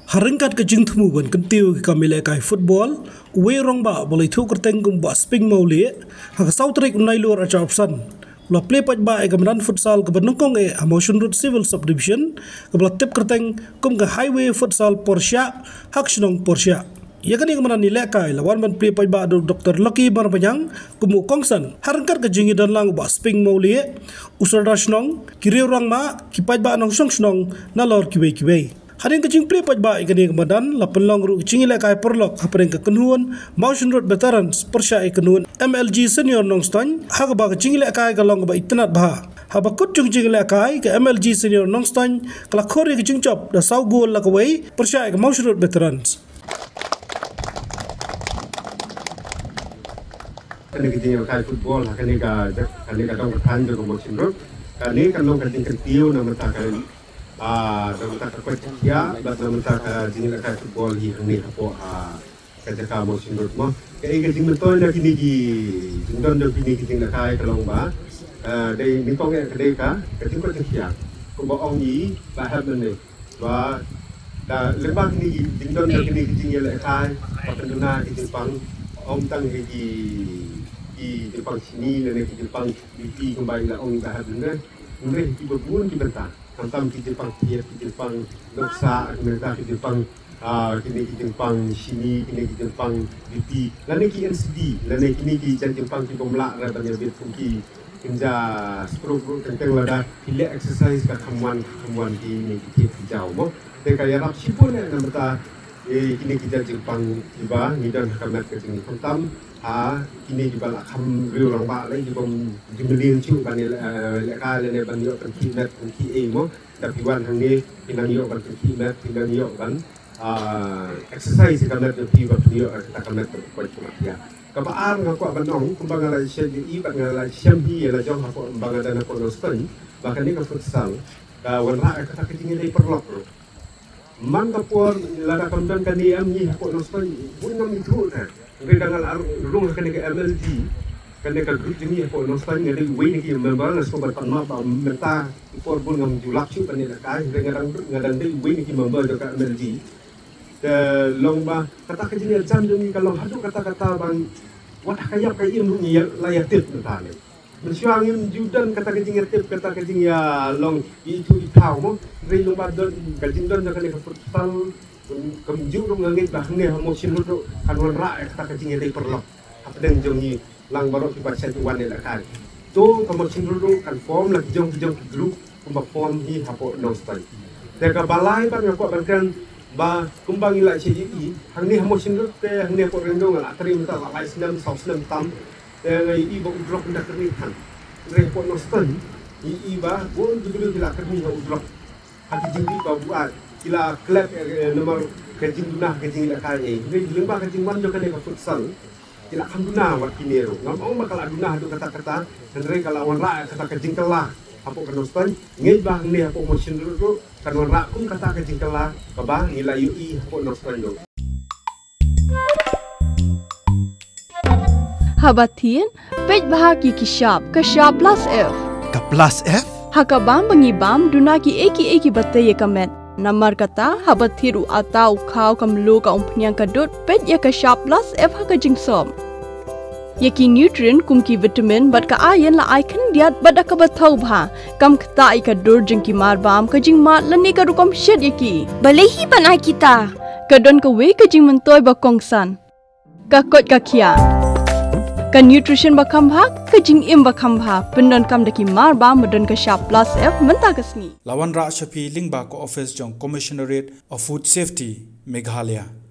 Harengkat ke jing thmu ban kentiu ke kamile kai football we rong ba boleh thu kerteng kum ba sping mauli ha sautrik unai lur acha option la play paj ba e gamran futsal ke benungkong e emotion road civil subdivision ke bla tip kerteng kum ke highway futsal Porsche hak shnong Porsche ya kan yang mana nilai kai lawan ban play paj ba Dr. Lucky bar banyang kumu kongsan harengkat ke jing dan lang ba sping mauli usar rashnong kiri orang ma ki paj ba nong song shnong nalor kiwe Haring kecing play paj ba ikani kemadan lapan long ru kecing ilai kai perlok haparing ke kenuan Mountain Road Veterans Persya kenuan MLG Senior Nongstan hak ba kecing ilai kai kalong ba itnat bah habakut kecing ilai kai ke MLG Senior Nongstan kala khori kecing chop da sau gol la kawai Persya ke Mountain Road Veterans kani kecing kai football kani ka dong kan jo Mountain Road kani kan long kecing kentiu na mata kali dalam tak kerja, dalam tak jenis kai football ni apa kerja kamu sendiri mah. Kaya kerja mentor nak kini jindon nak kini kerja kai kalau ba, dari ni kau yang kedai ka, kerja kerja. Kau bawa ni bahas mana, bah, dah lepas kini jindon nak kini kerja kai, patenduna kerja pang, tang kerja Jepang sini, dan kerja Jepang di kembali lah bahas mana, mungkin kita berbuat kita bentar. Tentang kita Jepang kia, kita Jepang doksa, mereka kita Jepang kini kita Jepang sini, kini kita Jepang BP, lain kita NCD, lain kini kita Jepang kita melak, ratanya berfungsi kerja stroke tentang lada pilih exercise ke kemuan kini kita jauh, mo. Dan kaya rap sipun yang mereka kini kita Jepang tiba, ni dan kami kerja tentang kini juga lah kami orang bak lagi juga jumlah cium kan lekal ni banyak penkimat penki mo tapi wan hang ni pinang yok ban penkimat pinang yok ban exercise kami tapi buat yok kita kami berkuat cuma ya kebaar ngaku abanong kembang ala syedi ban ala syambi ala jong aku kembang ada nak nostalgia bahkan ni kan futsal wan ra kata ketingin dari perlok man kapur lada kandang kan ni am ni aku nostalgia bunam itu kan Dengan rung kena ke MLG, kena ke grup jenis apa nostalgia dari way ni kita member lah sebab pertama menta impor pun ngam julak cuba ni lah kan dengan dari way ni kita member dekat MLG. Lomba kata kejenis jam ni kalau haduk kata-kata bang wah kaya ni layak tip mentah ni. Mensyuangin judan kata kejenis tip kata kejenis ya long itu itau mo. Dari lomba don kejenis don kena ke futsal kemjuk dong ngangit bah ni emotion lu kan wan ra kata kecing dari perlok apa dan jong ni lang baru kita satu wan ni lah kan tu emotion lu kan form lah jong grup kumba form hi hapo nostal dan ka balai ban ko ban ba kumbang ila CDI hang ni emotion lu te hang ni ko rendong la trim ta la islam sau islam tam te i bo drop ndak ni kan re ko nostal i ba bon dulu bila kerni ho drop hati jingdi ba buat kila klub nomor kecing dunah kecing ilak kai ni lembah kecing wan jo kan ke futsal kila kan dunah wat kinero ngam bakal dunah tu kata-kata dan re kalau wan ra kata kecing kelah apa kenostan ngai bang ni apa motion dulu kan wan ra kum kata kecing kelah ka ba nilai UI apa nostan do Habatin pej bahagi ki shop ke shop plus F ka plus F hakabam bangibam duna ki eki batai kamet Namar kata habat thiru atau kau kamlu ka umpnyang kadut pet ya ka shop plus F ha ka jingsom. Yaki nutrient kum ki vitamin bat ka iron la icon diat bat ka bathau bha kam kta I ka dur jing ki mar bam ka jing mat lani ka rukom shed yaki. Balehi banai kita. Kadon ka we ka jing mentoy ba kongsan. Ka kot ka kia. Ka nutrition ba kambha ka jing im ba kambha pendon kam daki mar ba medon ka shop plus F menta kasni Lawan Ra Shafi Lingba ko office jong Commissionerate of Food Safety Meghalaya